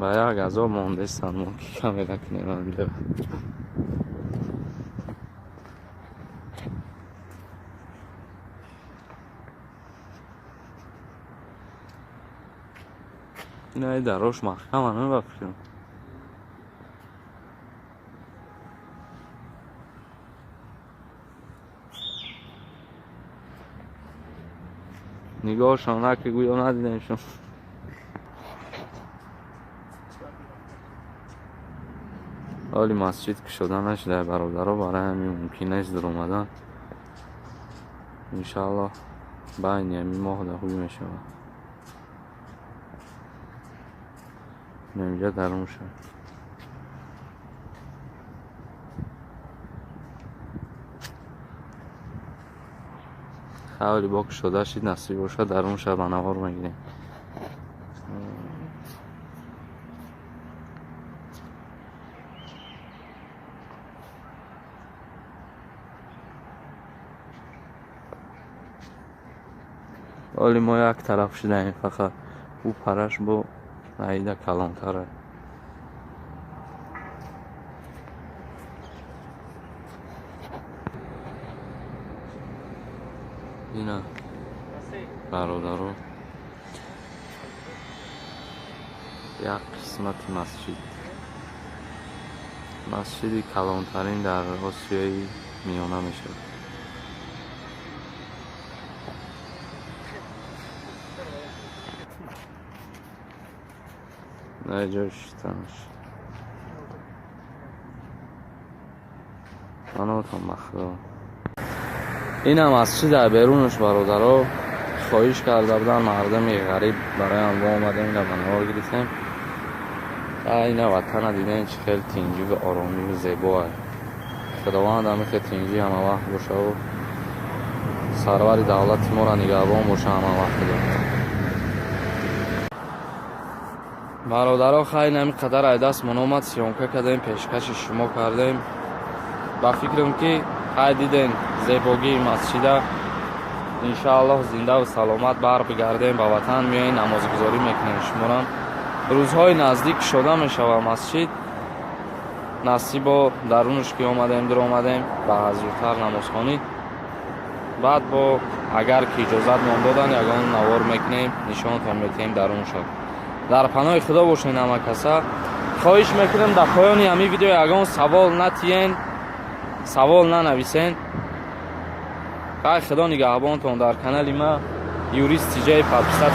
و یک غذا مونده سنمون که کمی نکنیم اینجا. نه دراش محکم همه بفریم. نگاهشان نکه گویا ندیدنشون. حالی مسجد که شدنش در برادرها برای همین ممکن است در اومدن. انشاءالله بین یمی ماه ده خوبی میشه. نمیجا درون شد. خیلی باک شده شید نصیب باشه درون شد بنوار میگیریم. حالی ما یک طرف شدیم فقط او پرش با نایده کلانتره. اینا برادرو یک قسمت مسجدی کلانترین در آسیای میانه میشه. نه جاش تنش منوتم مخدا. این هم مسجد در بیرونش برادرها خواهش کرده بودن مردم غریب برای انواع آمده این رو بنوار گریتیم. این وطن دیدن چه خیلی تینجی و آرامی و زیبا هست. خداوند همه که تینجی همه وقت باشه و سرور دولت ما را نگهبان باشه همه وقت دارد. برادرها خیلی نمیقدر ای دست من آمد سیانکه کردیم پیشکش شما کردیم. با فکرم که خیلی دیدین زیباگی مسجد. انشاءالله زنده و سلامت بر بگردیم با وطن میایین نمازگزاری میکنیم. شما را روزهای نزدیک شده میشوه مسجد. نصیب و درونش که آمدیم در آمدیم با حضورتر نمازخوانی. بعد با اگر که اجازت من دادن یگان نوار میکنیم نشان تا میتیم درون شد. در پناه خدا باشین همه کسا. خواهش میکنم در پایان همین ویدیو یگان سوال نتین سوال ننویسین. خدا نگهبانتون در کانال ما یوریست جای 500